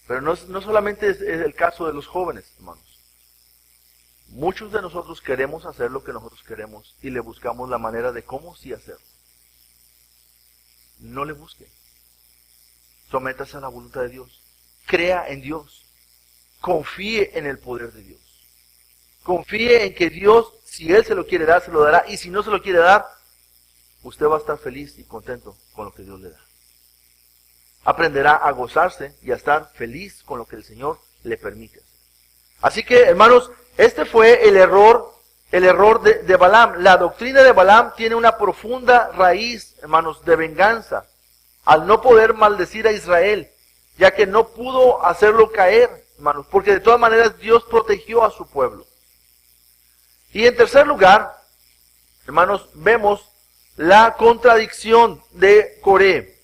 Pero no solamente es el caso de los jóvenes, hermanos. Muchos de nosotros queremos hacer lo que nosotros queremos y le buscamos la manera de cómo sí hacerlo. No le busque. Sométase a la voluntad de Dios. Crea en Dios. Confíe en el poder de Dios. Confíe en que Dios, si Él se lo quiere dar, se lo dará. Y si no se lo quiere dar, usted va a estar feliz y contento con lo que Dios le da. Aprenderá a gozarse y a estar feliz con lo que el Señor le permite. Así que, hermanos, este fue el error de Balaam. La doctrina de Balaam tiene una profunda raíz, hermanos, de venganza, al no poder maldecir a Israel, ya que no pudo hacerlo caer, hermanos, porque de todas maneras Dios protegió a su pueblo. Y en tercer lugar, hermanos, vemos la contradicción de Coré.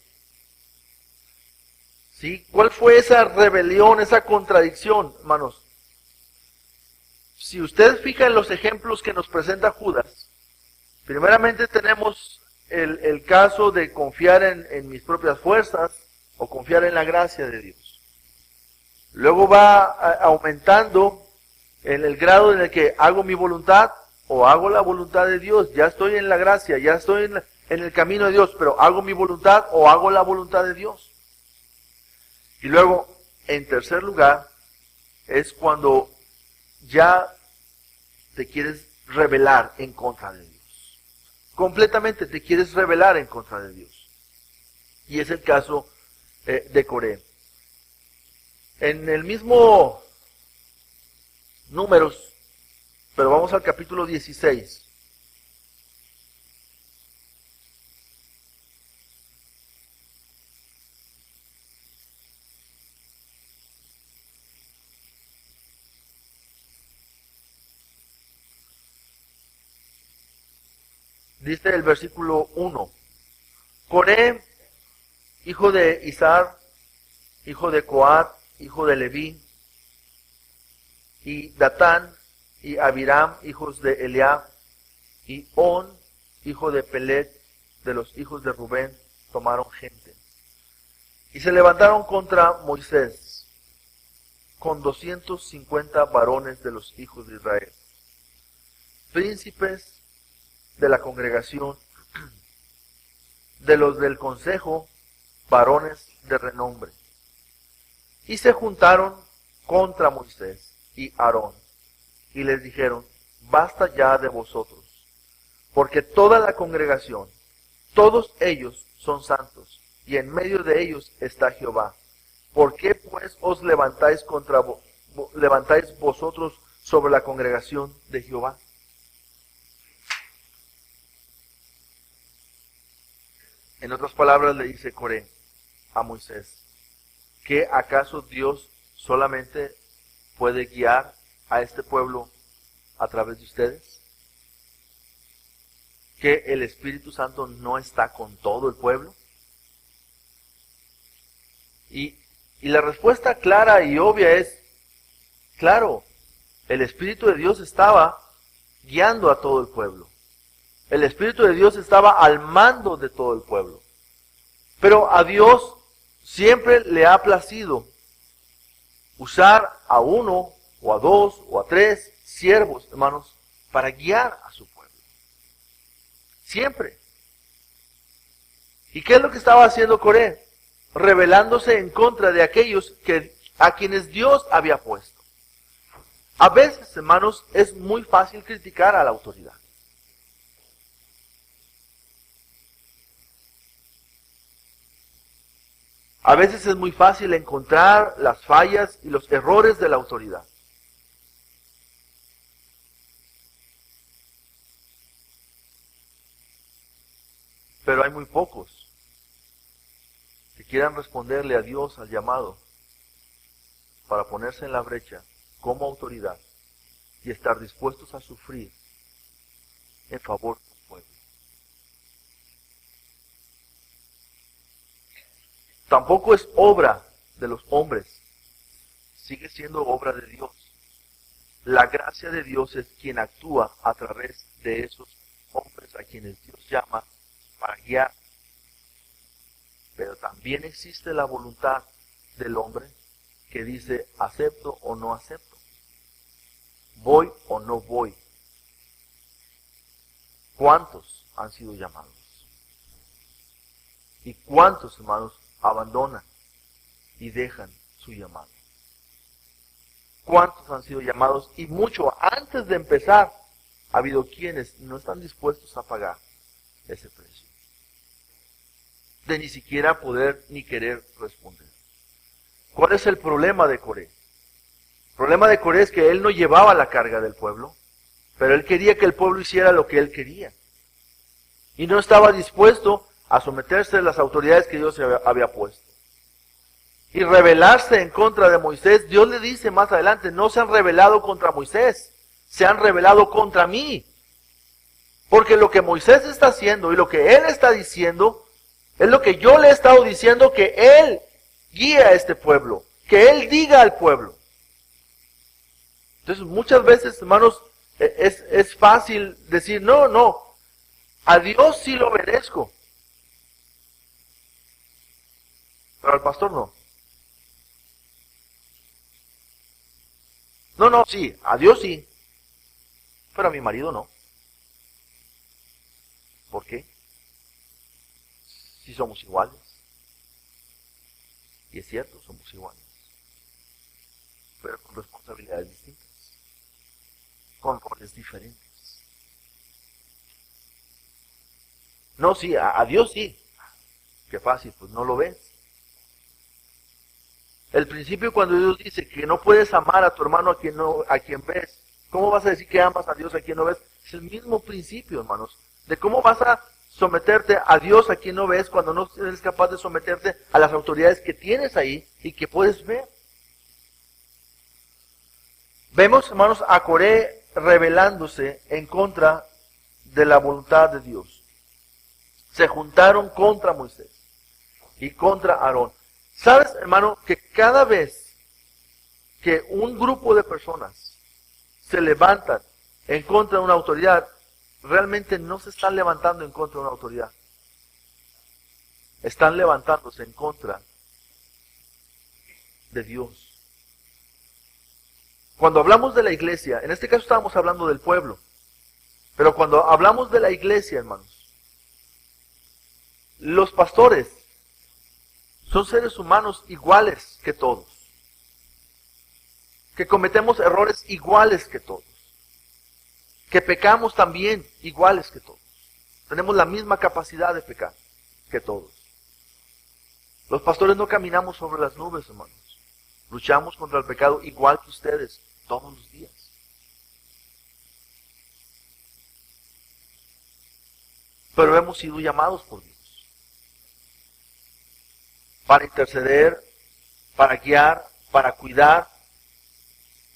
¿Sí? ¿Cuál fue esa rebelión, esa contradicción, hermanos? Si usted fija en los ejemplos que nos presenta Judas, primeramente tenemos el caso de confiar en mis propias fuerzas o confiar en la gracia de Dios. Luego va aumentando en el grado en el que hago mi voluntad o hago la voluntad de Dios. Ya estoy en la gracia, ya estoy en el camino de Dios, pero hago mi voluntad o hago la voluntad de Dios. Y luego, en tercer lugar, es cuando ya te quieres rebelar en contra de Dios. Completamente te quieres rebelar en contra de Dios. Y es el caso de Coré. En el mismo Números, pero vamos al capítulo 16. Dice el versículo 1. Coré, hijo de Izar, hijo de Coat, hijo de Leví, y Datán y Abiram, hijos de Eliab, y On, hijo de Pelet, de los hijos de Rubén, tomaron gente. Y se levantaron contra Moisés, con 250 varones de los hijos de Israel, príncipes de la congregación, de los del consejo, varones de renombre. Y se juntaron contra Moisés y Aarón, y les dijeron, basta ya de vosotros, porque toda la congregación, todos ellos son santos, y en medio de ellos está Jehová. ¿Por qué pues os levantáis levantáis vosotros sobre la congregación de Jehová? En otras palabras le dice Coré a Moisés, ¿que acaso Dios solamente puede guiar a este pueblo a través de ustedes? ¿Que el Espíritu Santo no está con todo el pueblo? Y la respuesta clara y obvia es, claro, el Espíritu de Dios estaba guiando a todo el pueblo. El Espíritu de Dios estaba al mando de todo el pueblo. Pero a Dios siempre le ha placido usar a uno, o a dos, o a tres siervos, hermanos, para guiar a su pueblo. Siempre. ¿Y qué es lo que estaba haciendo Coré? Rebelándose en contra de aquellos a quienes Dios había puesto. A veces, hermanos, es muy fácil criticar a la autoridad. A veces es muy fácil encontrar las fallas y los errores de la autoridad. Pero hay muy pocos que quieran responderle a Dios al llamado para ponerse en la brecha como autoridad y estar dispuestos a sufrir en favor del pueblo. Tampoco es obra de los hombres, sigue siendo obra de Dios. La gracia de Dios es quien actúa a través de esos hombres a quienes Dios llama para guiar. Pero también existe la voluntad del hombre que dice acepto o no acepto, voy o no voy. ¿Cuántos han sido llamados? ¿Y cuántos, hermanos, abandonan y dejan su llamado? ¿Cuántos han sido llamados? Y mucho antes de empezar, ha habido quienes no están dispuestos a pagar ese precio. De ni siquiera poder ni querer responder. ¿Cuál es el problema de Coré? El problema de Coré es que él no llevaba la carga del pueblo, pero él quería que el pueblo hiciera lo que él quería. Y no estaba dispuesto a someterse a las autoridades que Dios había puesto. Y rebelarse en contra de Moisés. Dios le dice más adelante, no se han rebelado contra Moisés, se han rebelado contra mí. Porque lo que Moisés está haciendo y lo que él está diciendo, es lo que yo le he estado diciendo, que él guíe a este pueblo, que él diga al pueblo. Entonces muchas veces, hermanos, es fácil decir, no, a Dios sí lo obedezco, pero al pastor no. No, sí, a Dios sí, pero a mi marido no. ¿Por qué? Si somos iguales. Y es cierto, somos iguales, pero con responsabilidades distintas, con roles diferentes. No, sí, a Dios sí. Qué fácil, pues no lo ves. El principio cuando Dios dice que no puedes amar a tu hermano a quien ves, ¿cómo vas a decir que amas a Dios a quien no ves? Es el mismo principio, hermanos, de cómo vas a someterte a Dios a quien no ves cuando no eres capaz de someterte a las autoridades que tienes ahí y que puedes ver. Vemos, hermanos, a Coré rebelándose en contra de la voluntad de Dios. Se juntaron contra Moisés y contra Aarón. ¿Sabes, hermano, que cada vez que un grupo de personas se levantan en contra de una autoridad, realmente no se están levantando en contra de una autoridad? Están levantándose en contra de Dios. Cuando hablamos de la iglesia, en este caso estábamos hablando del pueblo, pero cuando hablamos de la iglesia, hermanos, los pastores son seres humanos iguales que todos, que cometemos errores iguales que todos, que pecamos también iguales que todos. Tenemos la misma capacidad de pecar que todos. Los pastores no caminamos sobre las nubes, hermanos. Luchamos contra el pecado igual que ustedes todos los días. Pero hemos sido llamados por Dios para interceder, para guiar, para cuidar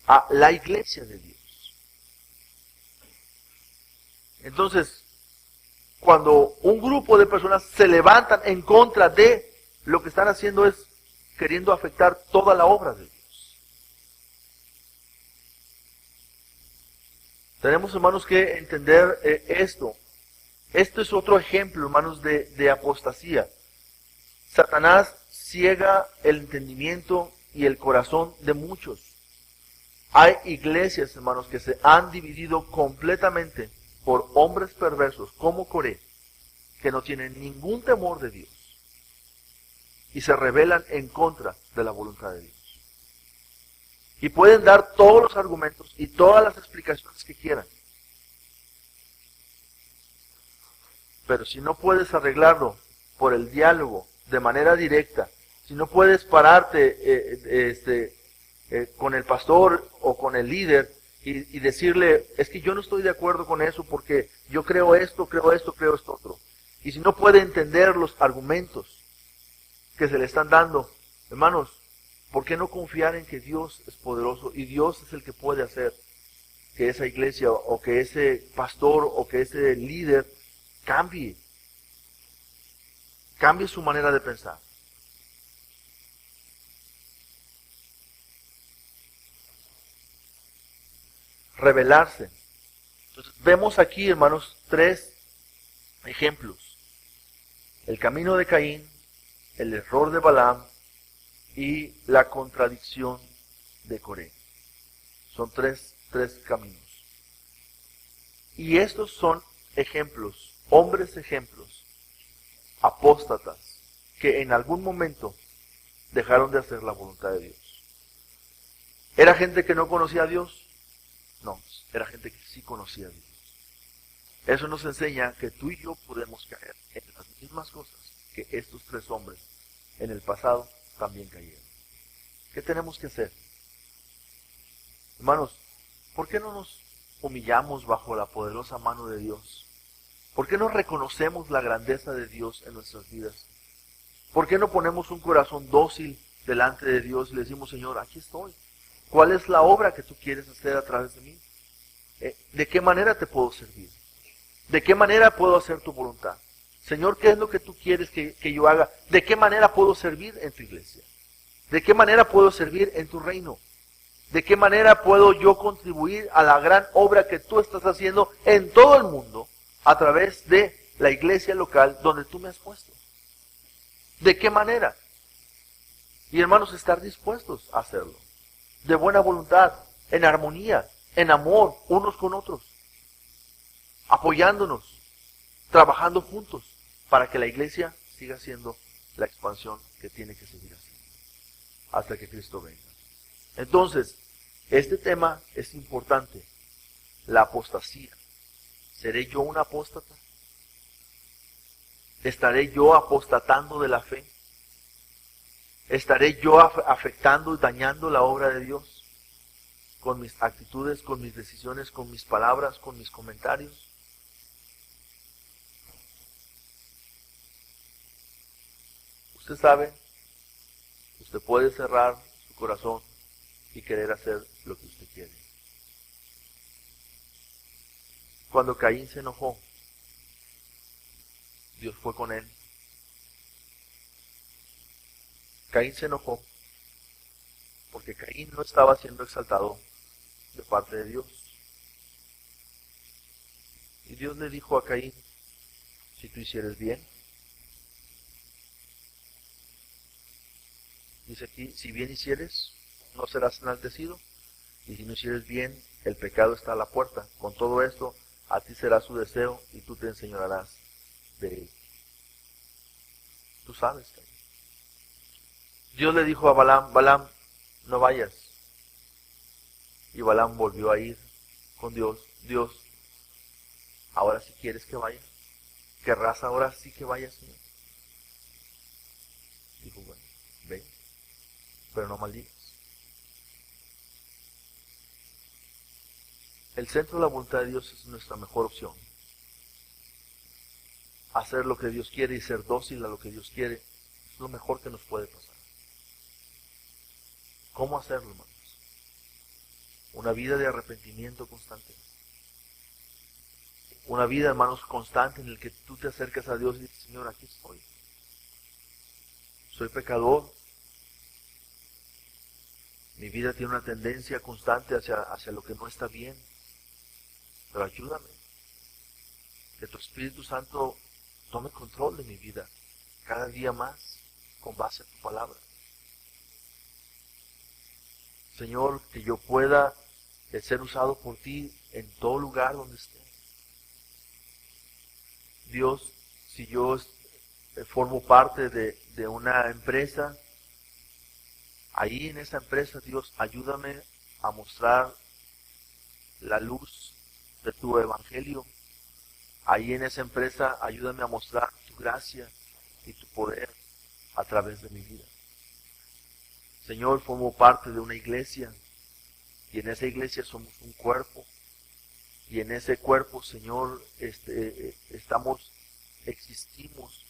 a la iglesia de Dios. Entonces, cuando un grupo de personas se levantan en contra de, lo que están haciendo es queriendo afectar toda la obra de Dios. Tenemos, hermanos, que entender esto. Esto es otro ejemplo, hermanos, de apostasía. Satanás ciega el entendimiento y el corazón de muchos. Hay iglesias, hermanos, que se han dividido completamente por hombres perversos como Coré, que no tienen ningún temor de Dios y se rebelan en contra de la voluntad de Dios. Y pueden dar todos los argumentos y todas las explicaciones que quieran. Pero si no puedes arreglarlo por el diálogo de manera directa, si no puedes pararte con el pastor o con el líder y decirle, es que yo no estoy de acuerdo con eso porque yo creo esto otro, y si no puede entender los argumentos que se le están dando, hermanos, ¿por qué no confiar en que Dios es poderoso y Dios es el que puede hacer que esa iglesia o que ese pastor o que ese líder cambie su manera de pensar? Rebelarse. Entonces, vemos aquí, hermanos, 3 ejemplos: el camino de Caín, el error de Balaam y la contradicción de Coré. Son tres caminos. Y estos son ejemplos, hombres ejemplos, apóstatas, que en algún momento dejaron de hacer la voluntad de Dios. ¿Era gente que no conocía a Dios? No, era gente que sí conocía a Dios. Eso nos enseña que tú y yo podemos caer en las mismas cosas que estos 3 hombres en el pasado también cayeron. ¿Qué tenemos que hacer? Hermanos, ¿por qué no nos humillamos bajo la poderosa mano de Dios? ¿Por qué no reconocemos la grandeza de Dios en nuestras vidas? ¿Por qué no ponemos un corazón dócil delante de Dios y le decimos: Señor, aquí estoy? ¿Cuál es la obra que tú quieres hacer a través de mí? ¿De qué manera te puedo servir? ¿De qué manera puedo hacer tu voluntad? Señor, ¿qué es lo que tú quieres que yo haga? ¿De qué manera puedo servir en tu iglesia? ¿De qué manera puedo servir en tu reino? ¿De qué manera puedo yo contribuir a la gran obra que tú estás haciendo en todo el mundo a través de la iglesia local donde tú me has puesto? ¿De qué manera? Y hermanos, estar dispuestos a hacerlo, de buena voluntad, en armonía, en amor, unos con otros, apoyándonos, trabajando juntos, para que la iglesia siga siendo la expansión que tiene que seguir haciendo, hasta que Cristo venga. Entonces, este tema es importante, la apostasía. ¿Seré yo un apóstata? ¿Estaré yo apostatando de la fe? ¿Estaré yo afectando y dañando la obra de Dios? Con mis actitudes, con mis decisiones, con mis palabras, con mis comentarios. Usted sabe, usted puede cerrar su corazón y querer hacer lo que usted quiere. Cuando Caín se enojó, Dios fue con él. Caín se enojó porque Caín no estaba siendo exaltado de parte de Dios. Y Dios le dijo a Caín: si tú hicieres bien, dice aquí, si bien hicieres, no serás enaltecido, y si no hicieres bien, el pecado está a la puerta. Con todo esto, a ti será su deseo y tú te enseñorearás de él. Tú sabes, Caín. Dios le dijo a Balaam: Balaam, no vayas. Y Balaam volvió a ir con Dios. Dios, ¿ahora sí quieres que vaya? ¿Querrás ahora sí que vaya, Señor? Dijo: bueno, ven, pero no maldigas. El centro de la voluntad de Dios es nuestra mejor opción. Hacer lo que Dios quiere y ser dócil a lo que Dios quiere es lo mejor que nos puede pasar. ¿Cómo hacerlo, hermanos? Una vida de arrepentimiento constante. Una vida, hermanos, constante en la que tú te acercas a Dios y dices: Señor, aquí estoy. Soy pecador. Mi vida tiene una tendencia constante hacia lo que no está bien. Pero ayúdame. Que tu Espíritu Santo tome control de mi vida cada día más con base en tu palabra. Señor, que yo pueda ser usado por ti en todo lugar donde esté. Dios, si yo formo parte de una empresa, ahí en esa empresa, Dios, ayúdame a mostrar la luz de tu evangelio. Ahí en esa empresa, ayúdame a mostrar tu gracia y tu poder a través de mi vida. Señor, formo parte de una iglesia y en esa iglesia somos un cuerpo y en ese cuerpo, Señor, estamos existimos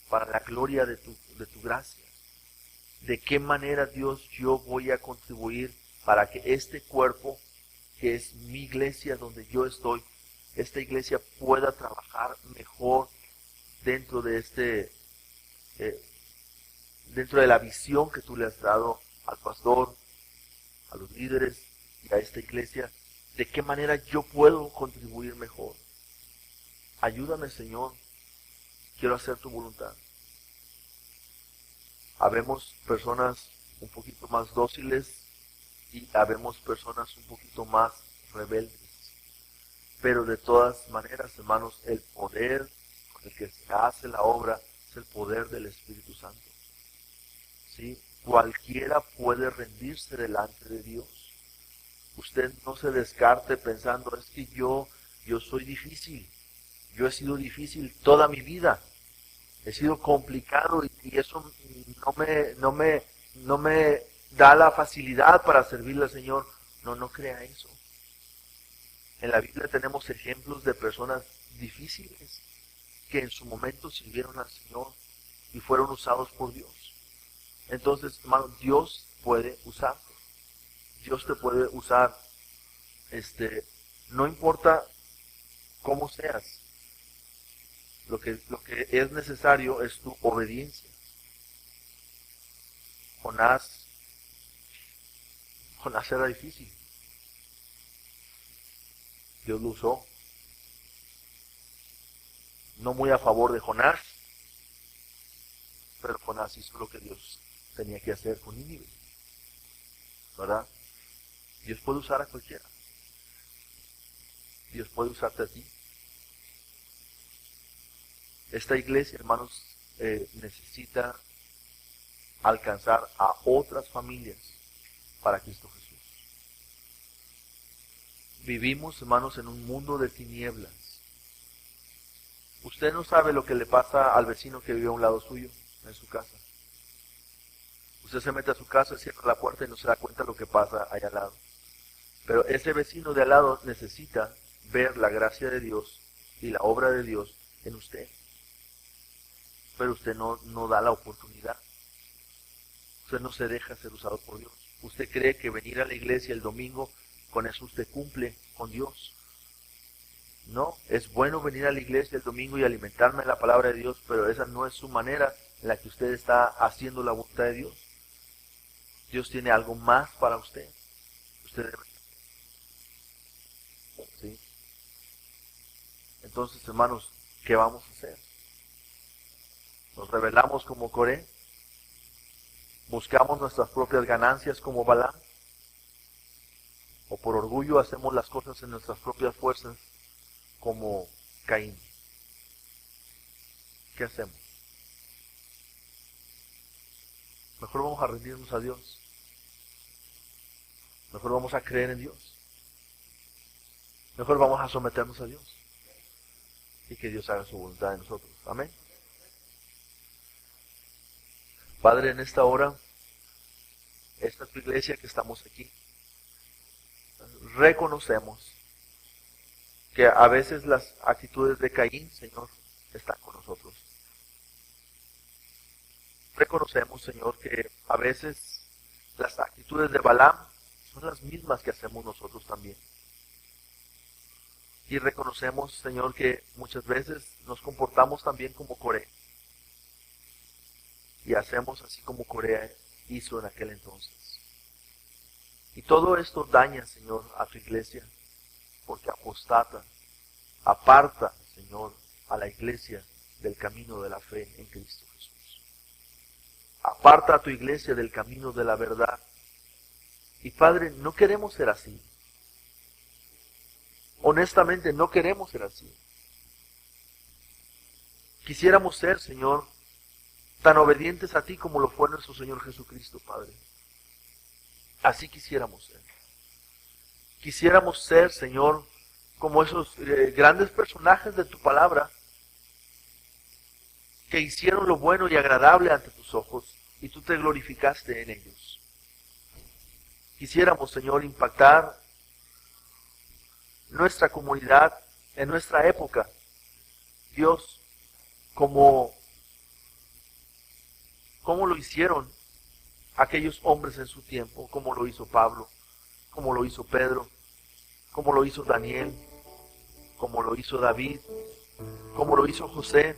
para la gloria de tu gracia. ¿De qué manera, Dios, yo voy a contribuir para que este cuerpo, que es mi iglesia donde yo estoy, esta iglesia pueda trabajar mejor dentro de dentro de la visión que tú le has dado al pastor, a los líderes y a esta iglesia? ¿De qué manera yo puedo contribuir mejor? Ayúdame, Señor. Quiero hacer tu voluntad. Habemos personas un poquito más dóciles y habemos personas un poquito más rebeldes. Pero de todas maneras, hermanos, el poder con el que se hace la obra es el poder del Espíritu Santo. ¿Sí? Cualquiera puede rendirse delante de Dios. Usted no se descarte pensando, es que yo soy difícil. Yo he sido difícil toda mi vida. He sido complicado y eso no me da la facilidad para servirle al Señor. No crea eso. En la Biblia tenemos ejemplos de personas difíciles que en su momento sirvieron al Señor y fueron usados por Dios. Entonces, hermano, Dios puede usarte. Dios te puede usar. No importa cómo seas. Lo que es necesario es tu obediencia. Jonás era difícil. Dios lo usó. No muy a favor de Jonás, pero Jonás hizo lo que Dios tenía que hacer con Nínive. ¿Verdad? Dios puede usar a cualquiera. Dios puede usarte a ti. Esta iglesia, hermanos, necesita alcanzar a otras familias para Cristo Jesús. Vivimos, hermanos, en un mundo de tinieblas. Usted no sabe lo que le pasa al vecino que vive a un lado suyo, en su casa. Usted se mete a su casa, cierra la puerta y no se da cuenta de lo que pasa allá al lado. Pero ese vecino de al lado necesita ver la gracia de Dios y la obra de Dios en usted. Pero usted no da la oportunidad. Usted no se deja ser usado por Dios. Usted cree que venir a la iglesia el domingo, con eso usted cumple con Dios. No, es bueno venir a la iglesia el domingo y alimentarme de la palabra de Dios, pero esa no es su manera en la que usted está haciendo la voluntad de Dios. Dios tiene algo más para usted. Usted debe. ¿Sí? Entonces, hermanos, ¿qué vamos a hacer? ¿Nos rebelamos como Coré? ¿Buscamos nuestras propias ganancias como Balaam? ¿O por orgullo hacemos las cosas en nuestras propias fuerzas como Caín? ¿Qué hacemos? Mejor vamos a rendirnos a Dios. Mejor vamos a creer en Dios. Mejor vamos a someternos a Dios. Y que Dios haga su voluntad en nosotros. Amén. Padre, en esta hora, esta es tu iglesia que estamos aquí. Reconocemos que a veces las actitudes de Caín, Señor, están con nosotros. Reconocemos, Señor, que a veces las actitudes de Balaam son las mismas que hacemos nosotros también. Y reconocemos, Señor, que muchas veces nos comportamos también como Coré. Y hacemos así como Coré hizo en aquel entonces. Y todo esto daña, Señor, a tu iglesia, porque apostata, aparta, Señor, a la iglesia del camino de la fe en Cristo Jesús. Aparta a tu iglesia del camino de la verdad. Y Padre, no queremos ser así. Honestamente, no queremos ser así. Quisiéramos ser, Señor, tan obedientes a ti como lo fue nuestro Señor Jesucristo, Padre. Así quisiéramos ser. Quisiéramos ser, Señor, como esos grandes personajes de tu palabra que hicieron lo bueno y agradable ante tus ojos y tú te glorificaste en ellos. Quisiéramos, Señor, impactar nuestra comunidad en nuestra época, Dios, como lo hicieron aquellos hombres en su tiempo, como lo hizo Pablo, como lo hizo Pedro, como lo hizo Daniel, como lo hizo David, como lo hizo José,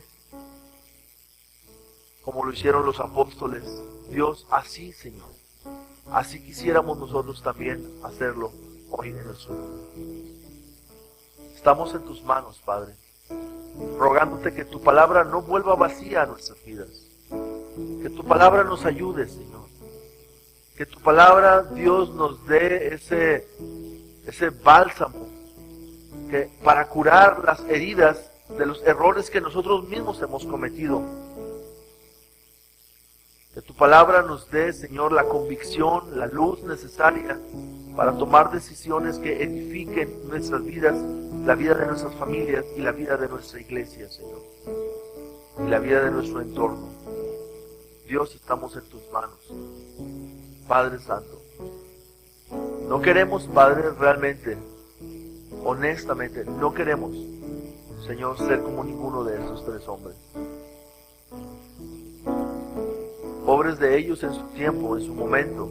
como lo hicieron los apóstoles. Dios, así, Señor, así quisiéramos nosotros también hacerlo hoy en el sur. Estamos en tus manos, Padre, rogándote que tu palabra no vuelva vacía a nuestras vidas, que tu palabra nos ayude, Señor, que tu palabra, Dios, nos dé ese bálsamo para curar las heridas de los errores que nosotros mismos hemos cometido. Que tu palabra nos dé, Señor, la convicción, la luz necesaria para tomar decisiones que edifiquen nuestras vidas, la vida de nuestras familias y la vida de nuestra iglesia, Señor, y la vida de nuestro entorno. Dios, estamos en tus manos. Padre Santo, no queremos, Padre, realmente, honestamente, no queremos, Señor, ser como ninguno de esos tres hombres. Pobres de ellos en su tiempo, en su momento,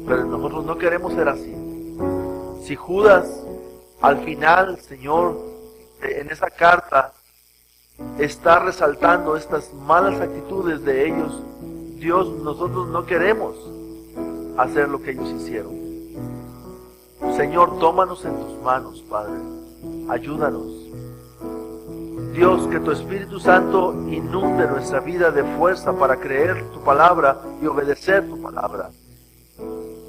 pero nosotros no queremos ser así. Si Judas, al final, Señor, en esa carta, está resaltando estas malas actitudes de ellos, Dios, nosotros no queremos hacer lo que ellos hicieron. Señor, tómanos en tus manos, Padre. Ayúdanos. Dios, que tu Espíritu Santo inunde nuestra vida de fuerza para creer tu palabra y obedecer tu palabra.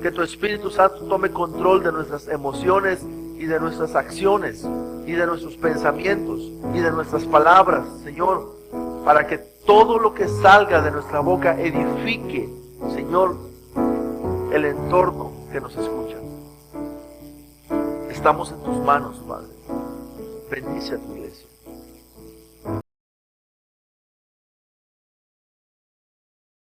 Que tu Espíritu Santo tome control de nuestras emociones y de nuestras acciones y de nuestros pensamientos y de nuestras palabras, Señor, para que todo lo que salga de nuestra boca edifique, Señor, el entorno que nos escucha. Estamos en tus manos, Padre. Bendice a tu iglesia.